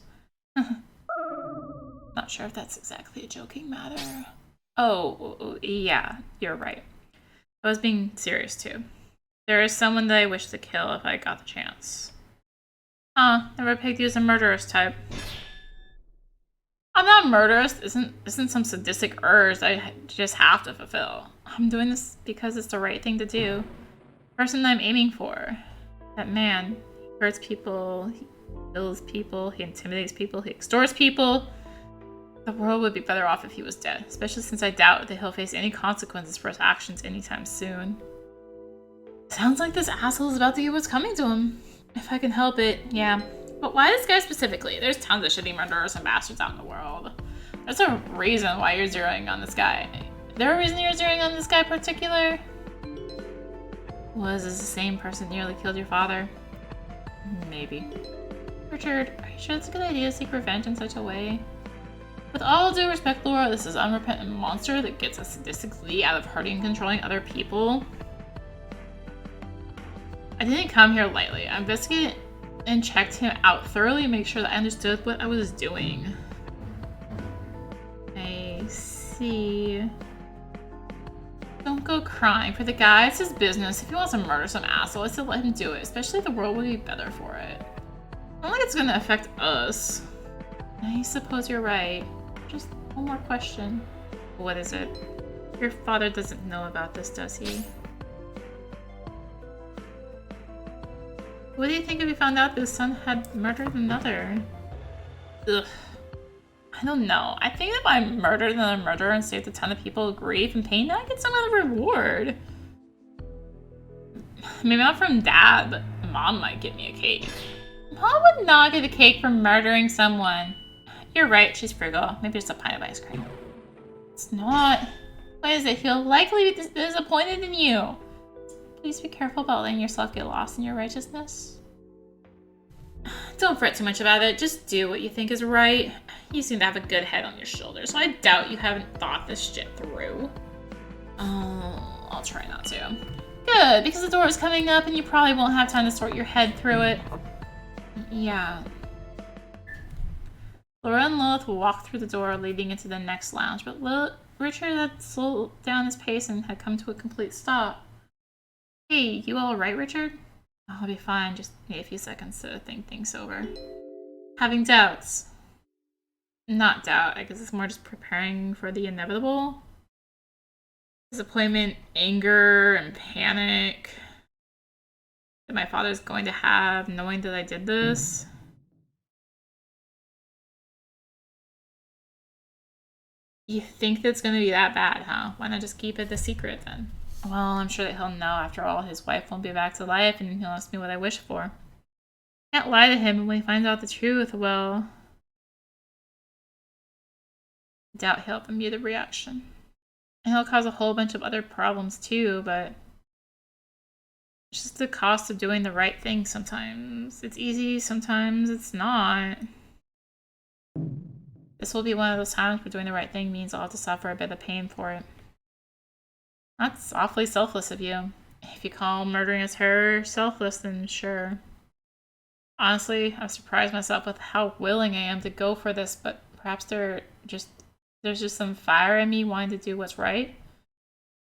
Not sure if that's exactly a joking matter. Oh, yeah, you're right. I was being serious too. There is someone that I wish to kill if I got the chance. Never pegged you as a murderous type. I'm not murderous. Isn't some sadistic urge I just have to fulfill. I'm doing this because it's the right thing to do. The person I'm aiming for. That man. He hurts people, he kills people, he intimidates people, he extorts people. The world would be better off if he was dead, especially since I doubt that he'll face any consequences for his actions anytime soon. Sounds like this asshole is about to get what's coming to him. If I can help it, yeah. But why this guy specifically? There's tons of shitty murderers and bastards out in the world. There's a reason why you're zeroing on this guy. Is there a reason you're zeroing on this guy in particular? Was this the same person nearly killed your father? Maybe. Richard, are you sure it's a good idea to seek revenge in such a way? With all due respect, Laura, this is an unrepentant monster that gets a sadistic glee out of hurting and controlling other people. I didn't come here lightly. I investigated and checked him out thoroughly to make sure that I understood what I was doing. I see. Don't go crying for the guy. It's his business. If he wants to murder some asshole, I said let him do it. Especially if the world would be better for it. I don't think it's gonna affect us. I suppose you're right. Just one more question. What is it? Your father doesn't know about this, does he? What do you think if we found out that his son had murdered another? Ugh. I don't know. I think if I murdered another murderer and saved a ton of people grief and pain, then I get some kind of reward. Maybe not from Dad, but Mom might get me a cake. Mom would not get a cake for murdering someone. You're right, she's frugal. Maybe just a pint of ice cream. It's not. What is it? He'll likely be disappointed in you. Please be careful about letting yourself get lost in your righteousness. Don't fret too much about it. Just do what you think is right. You seem to have a good head on your shoulders, so I doubt you haven't thought this shit through. I'll try not to. Good, because the door is coming up and you probably won't have time to sort your head through it. Yeah. Laura and Lilith will walk through the door leading into the next lounge, but Richard had slowed down his pace and had come to a complete stop. Hey, you alright, Richard? I'll be fine, just need a few seconds to think things over. Having doubts. Not doubt, I guess it's more just preparing for the inevitable. Disappointment, anger, and panic that my father's going to have knowing that I did this. You think that's going to be that bad, huh? Why not just keep it a secret then? Well, I'm sure that he'll know. After all, his wife won't be back to life and he'll ask me what I wish for. Can't lie to him, and when he finds out the truth, well, I doubt he'll have a muted reaction. And he'll cause a whole bunch of other problems too, but it's just the cost of doing the right thing sometimes. It's easy, sometimes it's not. This will be one of those times where doing the right thing means I'll have to suffer a bit of pain for it. That's awfully selfless of you. If you call murdering a terror selfless, then sure. Honestly, I've surprised myself with how willing I am to go for this, but perhaps there's just some fire in me wanting to do what's right.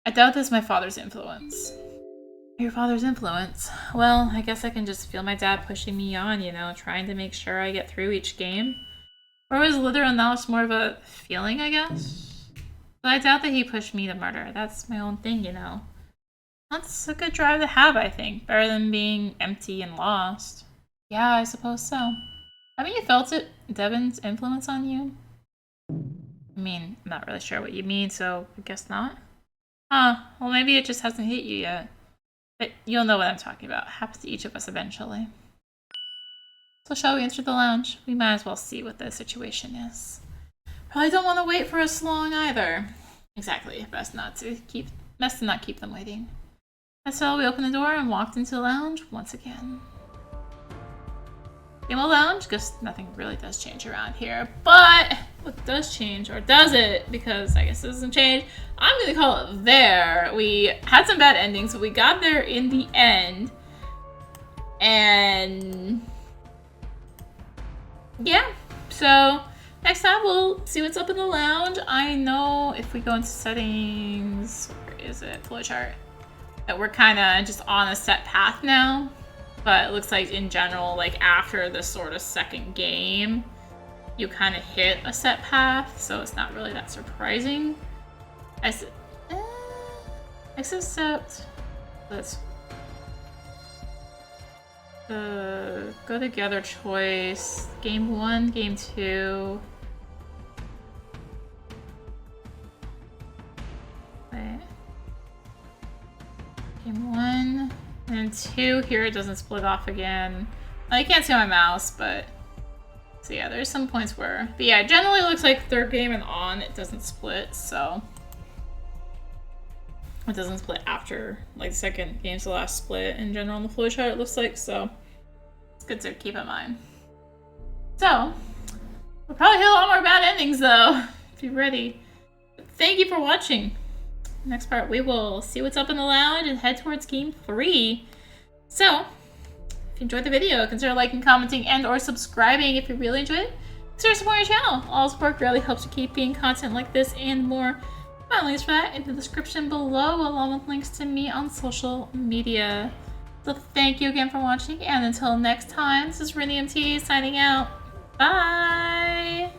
I doubt this is my father's influence. Your father's influence? Well, I guess I can just feel my dad pushing me on, trying to make sure I get through each game. Or was literal knowledge more of a feeling, I guess? But I doubt that he pushed me to murder. That's my own thing, That's a good drive to have, I think. Better than being empty and lost. Yeah, I suppose so. Haven't you felt it? Devon's influence on you? I mean, I'm not really sure what you mean, so I guess not. Huh, well maybe it just hasn't hit you yet. But you'll know what I'm talking about. It happens to each of us eventually. So shall we enter the lounge? We might as well see what the situation is. Probably don't want to wait for us long either. Exactly, best to not keep them waiting. And so we opened the door and walked into the lounge once again. Game of Lounge, because nothing really does change around here. But what does change, or does it? Because I guess it doesn't change. I'm gonna call it there. We had some bad endings, but we got there in the end. And yeah, so next time we'll see what's up in the lounge. I know if we go into settings, where is it? Flowchart. That we're kind of just on a set path now. But it looks like in general, like after this sort of second game, you kind of hit a set path, so it's not really that surprising. Except let's go together choice. Game 1, game 2. Wait. Game 1. And 2 here, it doesn't split off again. I can't see my mouse, but... So yeah, there's some points where... But yeah, it generally looks like third game and on, it doesn't split, so... It doesn't split after, like, the second game's the last split in general on the flowchart, it looks like, so... It's good to keep in mind. So, we'll probably hit a lot more bad endings, though. Be ready. But thank you for watching. Next part, we will see what's up in the lounge and head towards game 3. So, if you enjoyed the video, consider liking, commenting, and or subscribing if you really enjoyed it. Consider supporting your channel. All support greatly helps to keep being content like this and more. Find links for that in the description below, along with links to me on social media. So thank you again for watching, and until next time, this is rinimt signing out. Bye!